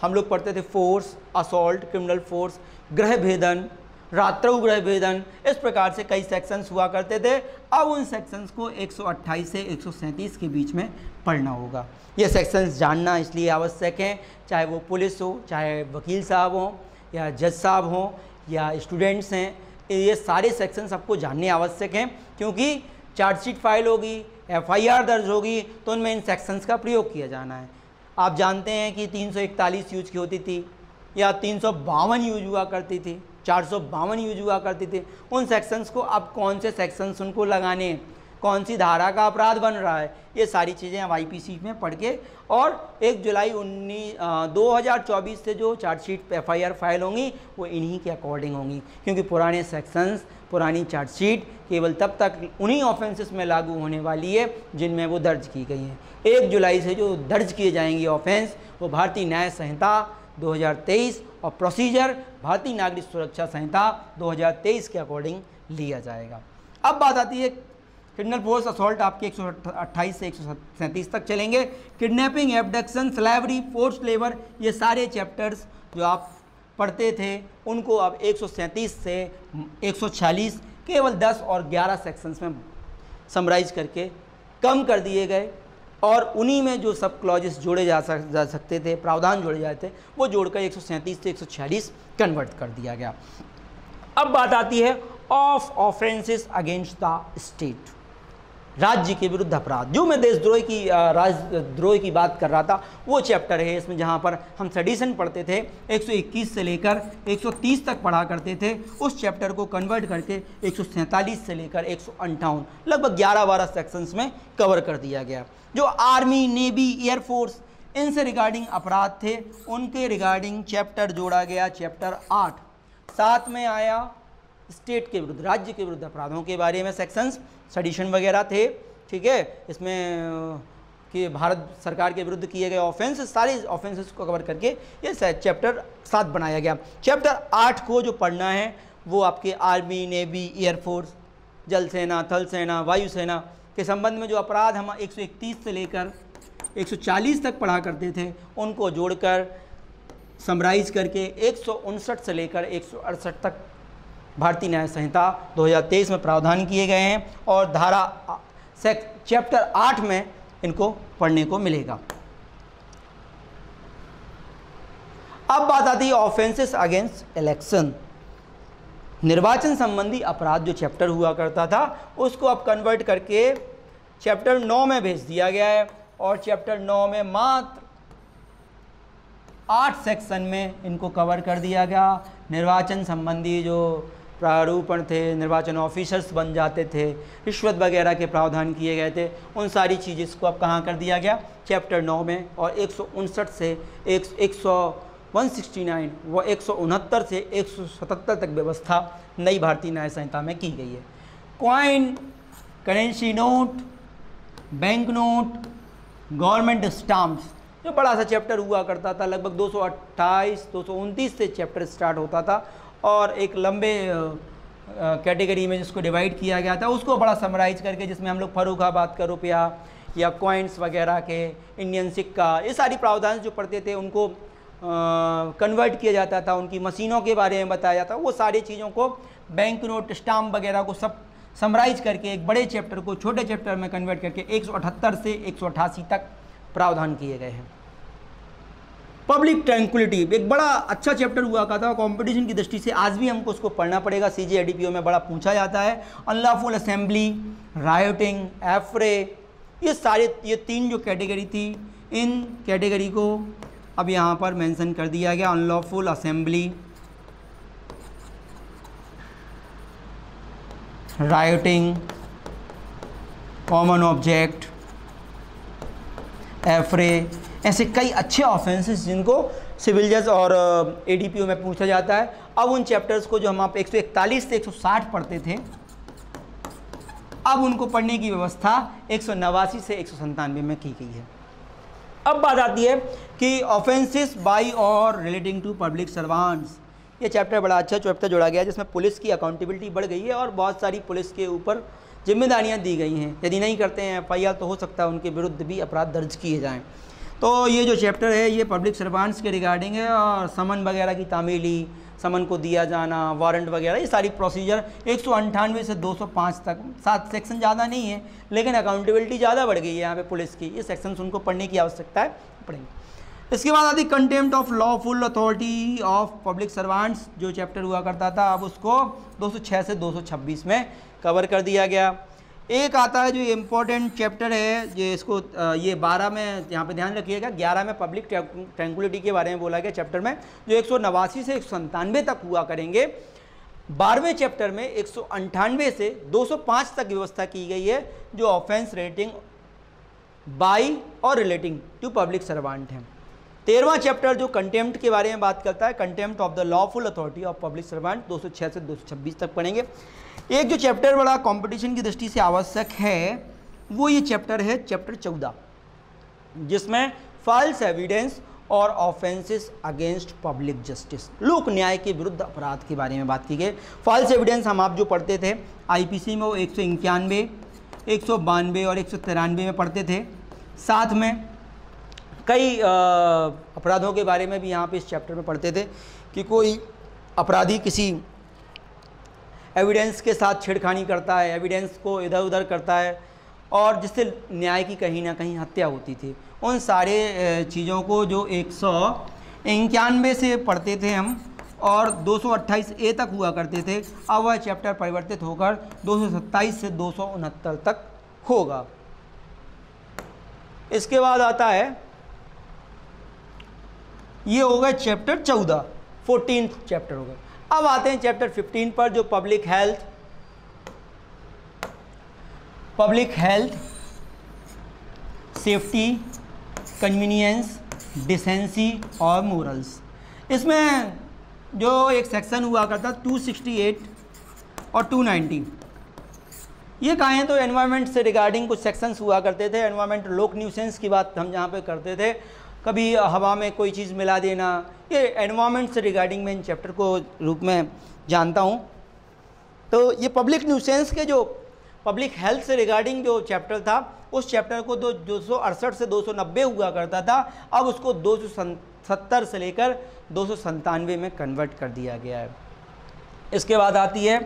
हम लोग पढ़ते थे फोर्स, असॉल्ट, क्रिमिनल फोर्स, गृह भेदन, रात्रौ गृह भेदन, इस प्रकार से कई सेक्शंस हुआ करते थे। अब उन सेक्शंस को 128 से 137 के बीच में पढ़ना होगा। ये सेक्शंस जानना इसलिए आवश्यक है, चाहे वो पुलिस हो, चाहे वकील साहब हों, या जज साहब हों, या स्टूडेंट्स हैं, ये सारे सेक्शंस आपको जानने आवश्यक हैं, क्योंकि चार्जशीट फाइल होगी, FIR दर्ज होगी, तो उनमें इन सेक्शंस का प्रयोग किया जाना है। आप जानते हैं कि 341 यूज की होती थी, या 352 यूज हुआ करती थी, 452 यूज हुआ करती थी। उन सेक्शंस को अब कौन से सेक्शंस उनको लगाने, कौन सी धारा का अपराध बन रहा है, ये सारी चीज़ें हम IPC में पढ़ के, और 1 जुलाई 2024 से जो चार्जशीट FIR फाइल होंगी वो इन्हीं के अकॉर्डिंग होंगी, क्योंकि पुराने सेक्शंस, पुरानी चार्जशीट केवल तब तक उन्हीं ऑफेंसेस में लागू होने वाली है जिनमें वो दर्ज की गई हैं। 1 जुलाई से जो दर्ज किए जाएंगे ऑफेंस वो भारतीय न्याय संहिता 2023 और प्रोसीजर भारतीय नागरिक सुरक्षा संहिता 2023 के अकॉर्डिंग लिया जाएगा। अब बात आती है क्रिमिनल फोर्स असॉल्ट, आपके 128 से 137 तक चलेंगे। Kidnapping, abduction, slavery, forced labour, ये सारे चैप्टर्स जो आप पढ़ते थे उनको अब 137 से 146 केवल 10 और 11 सेक्शंस में समराइज करके कम कर दिए गए, और उन्हीं में जो सब क्लॉजेस जोड़े जा सकते थे, प्रावधान जोड़े जाते थे, वो जोड़कर 137 से 146 कन्वर्ट कर दिया गया। अब बात आती है of offences against the state, राज्य के विरुद्ध अपराध। जो मैं देशद्रोह की राजद्रोह की बात कर रहा था वो चैप्टर है इसमें, जहाँ पर हम सेडिशन पढ़ते थे 121 से लेकर 130 तक पढ़ा करते थे। उस चैप्टर को कन्वर्ट करके 147 से लेकर 158 लगभग 11-12 सेक्शंस में कवर कर दिया गया। जो आर्मी, नेवी, एयरफोर्स, इनसे रिगार्डिंग अपराध थे उनके रिगार्डिंग चैप्टर जोड़ा गया, चैप्टर 8। साथ में आया स्टेट के विरुद्ध, राज्य के विरुद्ध अपराधों के बारे में सेक्शंस, सेडिशन वगैरह थे, ठीक है। इसमें कि भारत सरकार के विरुद्ध किए गए ऑफेंस, सारे ऑफेंसेस को कवर करके ये चैप्टर 7 बनाया गया। चैप्टर 8 को जो पढ़ना है वो आपके आर्मी, नेवी, एयरफोर्स, जल सेना, थल सेना, वायुसेना के संबंध में जो अपराध हम 131 से लेकर 140 तक पढ़ा करते थे उनको जोड़कर समराइज करके 159 से लेकर 168 तक भारतीय न्याय संहिता 2023 में प्रावधान किए गए हैं, और धारा चैप्टर 8 में इनको पढ़ने को मिलेगा। अब बात आती है ऑफेंसेस अगेंस्ट इलेक्शन, निर्वाचन संबंधी अपराध जो चैप्टर हुआ करता था उसको अब कन्वर्ट करके चैप्टर 9 में भेज दिया गया है, और चैप्टर 9 में मात्र 8 सेक्शन में इनको कवर कर दिया गया। निर्वाचन संबंधी जो प्रारूपण थे, निर्वाचन ऑफिसर्स बन जाते थे, रिश्वत वगैरह के प्रावधान किए गए थे, उन सारी चीज़ इसको अब कहाँ कर दिया गया, चैप्टर 9 में। और 159 से 169 व 169 से 177 तक व्यवस्था नई भारतीय न्याय संहिता में की गई है। Coin, currency note, bank note, government stamps, जो बड़ा सा चैप्टर हुआ करता था, लगभग 228-229 से चैप्टर स्टार्ट होता था, और एक लंबे कैटेगरी में जिसको डिवाइड किया गया था उसको बड़ा समराइज करके, जिसमें हम लोग फर्रुखाबाद का रुपया या कॉइन्स वगैरह के, इंडियन सिक्का, ये सारी प्रावधान जो पढ़ते थे उनको कन्वर्ट किया जाता था, उनकी मशीनों के बारे में बताया जाता, वो सारी चीज़ों को, बैंक नोट, स्टाम्प वगैरह को सब समराइज करके एक बड़े चैप्टर को छोटे चैप्टर में कन्वर्ट करके 178 से 188 तक प्रावधान किए गए हैं। पब्लिक ट्रैंक्विलिटी एक बड़ा अच्छा चैप्टर हुआ करता था कंपटीशन की दृष्टि से, आज भी हमको उसको पढ़ना पड़ेगा, CJADPO में बड़ा पूछा जाता है। अनलॉफुल असेंबली, रायोटिंग, एफ्रे, ये तीन जो कैटेगरी थी, इन कैटेगरी को अब यहाँ पर मेंशन कर दिया गया। अनलॉफुल असेंबली, रायोटिंग, कॉमन ऑब्जेक्ट, एफ्रे, ऐसे कई अच्छे ऑफेंसेस जिनको सिविल जज और ADPO में पूछा जाता है। अब उन चैप्टर्स को जो हम आप 141 से 160 पढ़ते थे, अब उनको पढ़ने की व्यवस्था 189 से 197 में की गई है। अब बात आती है कि ऑफेंसेस बाय और रिलेटिंग टू पब्लिक सर्वेंट्स। ये चैप्टर बड़ा अच्छा चैप्टर जोड़ा गया है जिसमें पुलिस की अकाउंटेबिलिटी बढ़ गई है और बहुत सारी पुलिस के ऊपर जिम्मेदारियां दी गई हैं। यदि नहीं करते हैं FIR तो हो सकता है उनके विरुद्ध भी अपराध दर्ज किए जाएं। तो ये जो चैप्टर है ये पब्लिक सर्वेंट्स के रिगार्डिंग है, और समन वगैरह की तामीली, समन को दिया जाना, वारंट वगैरह, ये सारी प्रोसीजर 198 से 205 तक, 7 सेक्शन ज़्यादा नहीं है लेकिन अकाउंटेबिलिटी ज़्यादा बढ़ गई है यहाँ पे पुलिस की। ये सेक्शंस उनको पढ़ने की आवश्यकता है, पढ़ेंगे। इसके बाद आती contempt of lawful authority of public servants, जो चैप्टर हुआ करता था अब उसको 206 से 226 में कवर कर दिया गया। एक आता है जो इम्पोर्टेंट चैप्टर है, जो इसको ये 12 में यहाँ पे ध्यान रखिएगा, 11 में पब्लिक ट्रैंक्विलिटी के बारे में बोला गया चैप्टर में, जो 189 से 197 तक हुआ करेंगे। 12वें चैप्टर में 198 से 205 तक व्यवस्था की गई है, जो ऑफेंस रेटिंग बाई और रिलेटिंग टू पब्लिक सर्वेंट है। 13वां चैप्टर जो कंटेम्प्ट के बारे में बात करता है, contempt of the lawful authority of public servant, 206 से 226 तक पढ़ेंगे। एक जो चैप्टर बड़ा कंपटीशन की दृष्टि से आवश्यक है वो ये चैप्टर है चैप्टर 14, जिसमें फॉल्स एविडेंस और ऑफेंसेस अगेंस्ट पब्लिक जस्टिस, लोक न्याय के विरुद्ध अपराध के बारे में बात की गई। फॉल्स एविडेंस हम आप जो पढ़ते थे IPC में वो 191, 192 और 193 में पढ़ते थे। साथ में कई अपराधों के बारे में भी यहाँ पे इस चैप्टर में पढ़ते थे कि कोई अपराधी किसी एविडेंस के साथ छेड़खानी करता है, एविडेंस को इधर उधर करता है और जिससे न्याय की कहीं ना कहीं हत्या होती थी। उन सारे चीज़ों को जो 191 से पढ़ते थे हम और 228A तक हुआ करते थे, अब वह चैप्टर परिवर्तित होकर 227 से 269 तक होगा। इसके बाद आता है ये होगा चैप्टर 14, 14th चैप्टर होगा। अब आते हैं चैप्टर 15 पर, जो public health, safety, convenience, decency और मोरल्स। इसमें जो एक सेक्शन हुआ करता 268 और 290, ये कहें तो एनवायरनमेंट से रिगार्डिंग कुछ सेक्शंस हुआ करते थे। एनवायरनमेंट लोक न्यूसेंस की बात हम जहाँ पे करते थे, कभी हवा में कोई चीज़ मिला देना, ये एनवायरनमेंट से रिगार्डिंग मैं इन चैप्टर को रूप में जानता हूँ। तो ये पब्लिक न्यूसेंस के जो पब्लिक हेल्थ से रिगार्डिंग जो चैप्टर था, उस चैप्टर को 268 से 290 हुआ करता था, अब उसको 270 से लेकर 297 में कन्वर्ट कर दिया गया है। इसके बाद आती है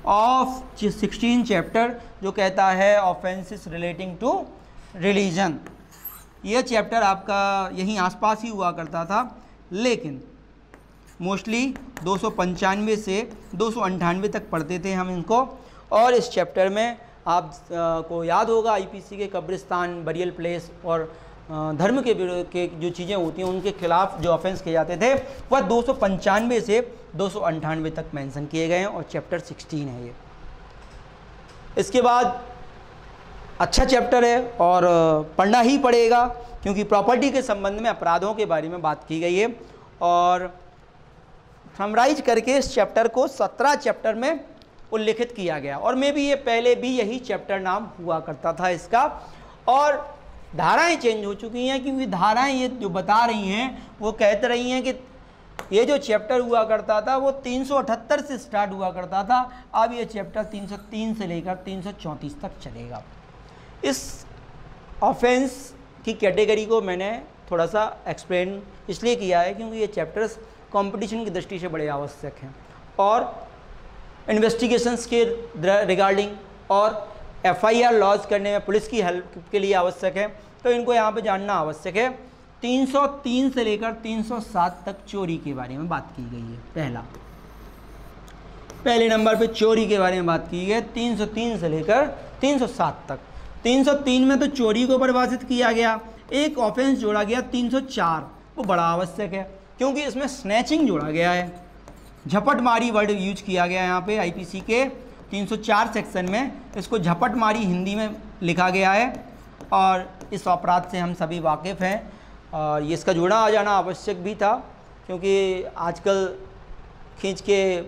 ऑफ 16 चैप्टर, जो कहता है ऑफेंसेस रिलेटिंग टू रिलीजन। यह चैप्टर आपका यहीं आसपास ही हुआ करता था, लेकिन मोस्टली 295 से 298 तक पढ़ते थे हम इनको। और इस चैप्टर में आप को याद होगा IPC के कब्रिस्तान, बरियल प्लेस और धर्म के जो चीज़ें होती हैं उनके खिलाफ जो ऑफेंस किए जाते थे वह 295 से 298 तक मेंशन किए गए हैं और चैप्टर 16 है ये। इसके बाद अच्छा चैप्टर है और पढ़ना ही पड़ेगा, क्योंकि प्रॉपर्टी के संबंध में अपराधों के बारे में बात की गई है। और समराइज करके इस चैप्टर को 17 चैप्टर में उल्लेखित किया गया, और मे भी ये पहले भी यही चैप्टर नाम हुआ करता था इसका। और धाराएं चेंज हो चुकी हैं, क्योंकि धाराएं ये जो बता रही हैं वो कहते रही हैं कि ये जो चैप्टर हुआ करता था वो 378 से स्टार्ट हुआ करता था, अब ये चैप्टर 303 से लेकर 334 तक चलेगा। इस ऑफेंस की कैटेगरी को मैंने थोड़ा सा एक्सप्लेन इसलिए किया है क्योंकि ये चैप्टर्स कंपटीशन की दृष्टि से बड़े आवश्यक हैं और इन्वेस्टिगेशंस के रिगार्डिंग और FIR लॉन्च करने में पुलिस की हेल्प के लिए आवश्यक है, तो इनको यहाँ पे जानना आवश्यक है। 303 से लेकर 307 तक चोरी के बारे में बात की गई है। पहले नंबर पे चोरी के बारे में बात की गई है 303 से लेकर 307 तक। 303 में तो चोरी को परिभाषित किया गया, एक ऑफेंस जोड़ा गया 304, वो बड़ा आवश्यक है क्योंकि इसमें स्नैचिंग जोड़ा गया है, झपटमारी वर्ड यूज किया गया है यहाँ पे आईपीसी के 304 सेक्शन में, इसको झपटमारी हिंदी में लिखा गया है और इस अपराध से हम सभी वाकिफ़ हैं और ये इसका जोड़ा आ जाना आवश्यक भी था क्योंकि आजकल खींच के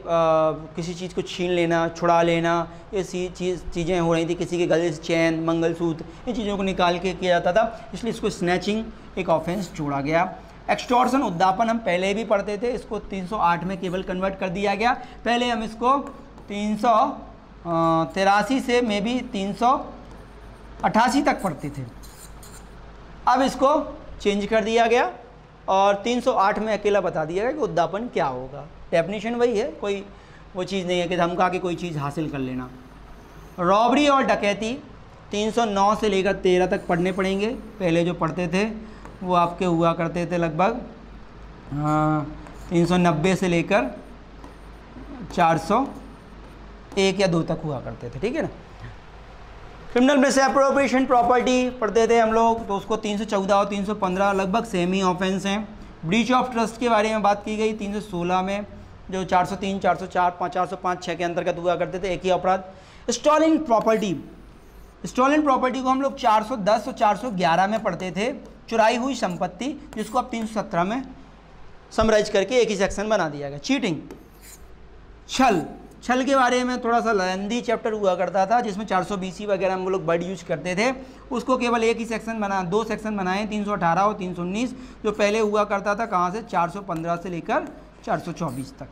किसी चीज़ को छीन लेना, छुड़ा लेना, ये चीज़ें हो रही थी, किसी के गले से चैन, मंगलसूत्र, इन चीज़ों को निकाल के किया जाता था, इसलिए इसको स्नैचिंग एक ऑफेंस जोड़ा गया। एक्सटॉर्शन उद्दापन हम पहले भी पढ़ते थे, इसको 308 में केवल कन्वर्ट कर दिया गया। पहले हम इसको 383 से मे भी 388 तक पढ़ते थे, अब इसको चेंज कर दिया गया और 308 में अकेला बता दिया गया कि उद्दापन क्या होगा। डेफिनेशन वही है, कोई वो चीज़ नहीं है कि धमका के कोई चीज़ हासिल कर लेना। रॉबरी और डकैती 309 से लेकर 13 तक पढ़ने पड़ेंगे। पहले जो पढ़ते थे वो आपके हुआ करते थे लगभग 390 से लेकर 401 या 2 तक हुआ करते थे, ठीक है ना। क्रिमिनल मिसअप्रोप्रिएशन प्रॉपर्टी पढ़ते थे हम लोग, तो उसको 314 और 315 लगभग सेम ही ऑफेंस हैं। ब्रीच ऑफ ट्रस्ट के बारे में बात की गई 316 में, जो 403, 404, 405, 6 के अंतर्गत हुआ करते थे, एक ही अपराध। स्टॉलिंग प्रॉपर्टी को हम लोग 410 और 411 में पढ़ते थे, चुराई हुई संपत्ति, जिसको अब 317 में समराइज करके एक ही सेक्शन बना दिया गया। चीटिंग, छल के बारे में थोड़ा सा लेंदी चैप्टर हुआ करता था, जिसमें 420 वगैरह हम लोग वर्ड यूज करते थे, उसको केवल एक ही सेक्शन बना, 2 सेक्शन बनाए 318 और 319, जो पहले हुआ करता था कहाँ से 415 से लेकर 424 तक।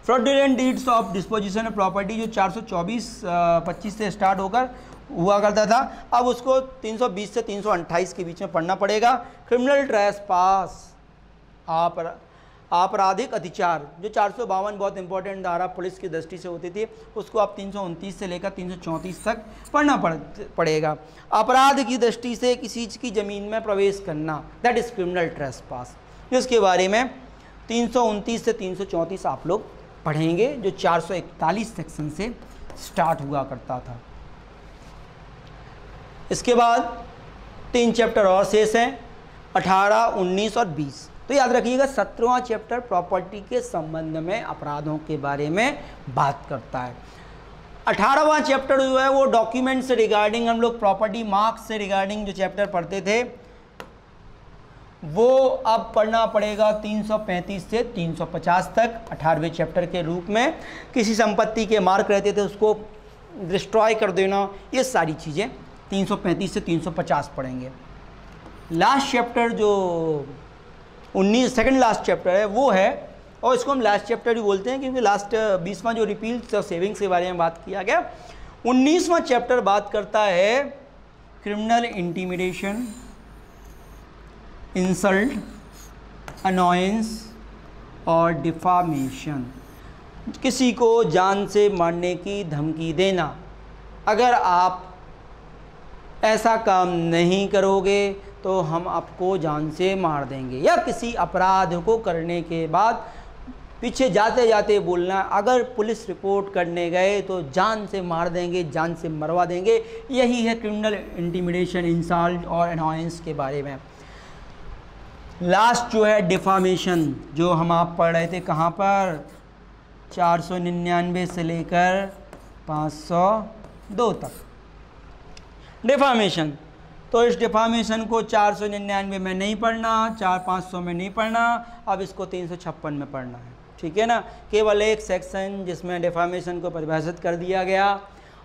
Fraudulent deeds of disposition of property जो 424-25 से स्टार्ट होकर हुआ करता था, अब उसको 320 से 328 के बीच में पढ़ना पड़ेगा। क्रिमिनल ट्रेसपास, आपराधिक अतिचार, जो 452 बहुत इंपॉर्टेंट धारा पुलिस की दृष्टि से होती थी, उसको आप 329 से लेकर 334 तक पढ़ना पड़ेगा। अपराध की दृष्टि से किसी की ज़मीन में प्रवेश करना, दैट इज़ क्रिमिनल ट्रेसपास, जिसके बारे में 329 से 334 आप लोग पढ़ेंगे, जो 441 सेक्शन से स्टार्ट हुआ करता था। इसके बाद 3 चैप्टर और शेष हैं, 18, 19 और 20। तो याद रखिएगा 17वां चैप्टर प्रॉपर्टी के संबंध में अपराधों के बारे में बात करता है। 18वां चैप्टर जो है वो डॉक्यूमेंट से रिगार्डिंग, हम लोग प्रॉपर्टी मार्क्स से रिगार्डिंग जो चैप्टर पढ़ते थे वो अब पढ़ना पड़ेगा 335 से 350 तक 18वें चैप्टर के रूप में। किसी संपत्ति के मार्क रहते थे उसको डिस्ट्रॉय कर देना, ये सारी चीज़ें 335 से 350 पढ़ेंगे। लास्ट चैप्टर जो 19 सेकंड लास्ट चैप्टर है वो है, और इसको हम लास्ट चैप्टर ही बोलते हैं क्योंकि लास्ट 20वां जो रिपील्स और सेविंग्स के बारे में बात किया गया। 19वां चैप्टर बात करता है क्रिमिनल इंटिमिडेशन, इंसल्ट, अनॉयंस और डिफामेशन, किसी को जान से मारने की धमकी देना। अगर आप ऐसा काम नहीं करोगे तो हम आपको जान से मार देंगे, या किसी अपराध को करने के बाद पीछे जाते जाते बोलना अगर पुलिस रिपोर्ट करने गए तो जान से मार देंगे, जान से मरवा देंगे। यही है क्रिमिनल इंटिमिडेशन, इंसल्ट और अनॉयंस के बारे में। लास्ट जो है डिफामेशन, जो हम आप पढ़ रहे थे कहाँ पर 499 से लेकर 502 तक डिफामेशन। तो इस डिफामेशन को 499 में नहीं पढ़ना, 400-500 में नहीं पढ़ना, अब इसको 356 में पढ़ना है, ठीक है ना। केवल एक सेक्शन जिसमें डिफामेशन को परिभाषित कर दिया गया,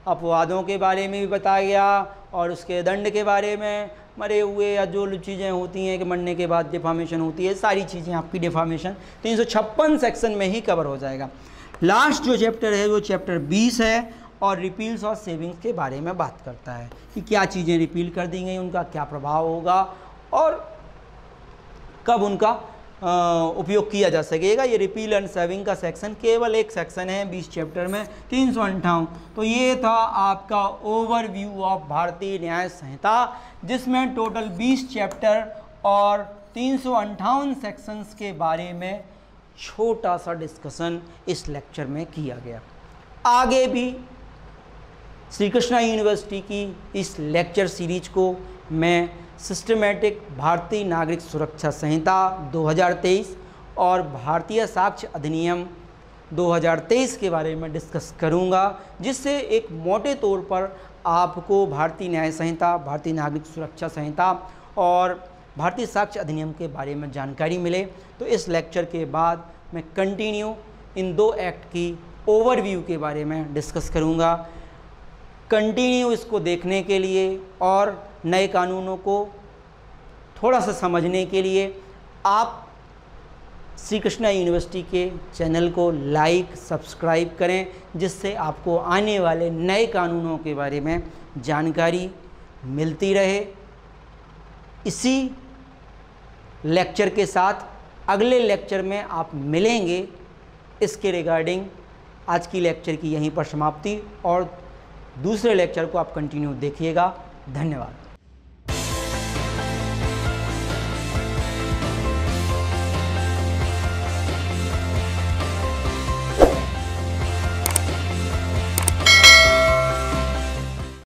अपवादों के बारे में भी बताया गया और उसके दंड के बारे में, मरे हुए या जो चीज़ें होती हैं कि मरने के बाद डिफामेशन होती है, सारी चीज़ें आपकी डिफामेशन 356 सेक्शन में ही कवर हो जाएगा। लास्ट जो चैप्टर है वो चैप्टर 20 है और रिपील्स और सेविंग्स के बारे में बात करता है कि क्या चीज़ें रिपील कर दी गई, उनका क्या प्रभाव होगा और कब उनका उपयोग किया जा सकेगा। ये रिपील एंड सेविंग का सेक्शन केवल एक सेक्शन है 20 चैप्टर में, 358। तो ये था आपका ओवरव्यू ऑफ भारतीय न्याय संहिता, जिसमें टोटल 20 चैप्टर और 358 सेक्शंस के बारे में छोटा सा डिस्कशन इस लेक्चर में किया गया। आगे भी श्री कृष्णा यूनिवर्सिटी की इस लेक्चर सीरीज को मैं सिस्टमेटिक भारतीय नागरिक सुरक्षा संहिता 2023 और भारतीय साक्ष्य अधिनियम 2023 के बारे में डिस्कस करूंगा, जिससे एक मोटे तौर पर आपको भारतीय न्याय संहिता, भारतीय नागरिक सुरक्षा संहिता और भारतीय साक्ष्य अधिनियम के बारे में जानकारी मिले। तो इस लेक्चर के बाद मैं कंटिन्यू इन दो एक्ट की ओवरव्यू के बारे में डिस्कस करूंगा। कंटिन्यू इसको देखने के लिए और नए कानूनों को थोड़ा सा समझने के लिए आप श्री कृष्णा यूनिवर्सिटी के चैनल को लाइक सब्सक्राइब करें, जिससे आपको आने वाले नए कानूनों के बारे में जानकारी मिलती रहे। इसी लेक्चर के साथ अगले लेक्चर में आप मिलेंगे। इसके रिगार्डिंग आज की लेक्चर की यहीं पर समाप्ति और दूसरे लेक्चर को आप कंटिन्यू देखिएगा। धन्यवाद।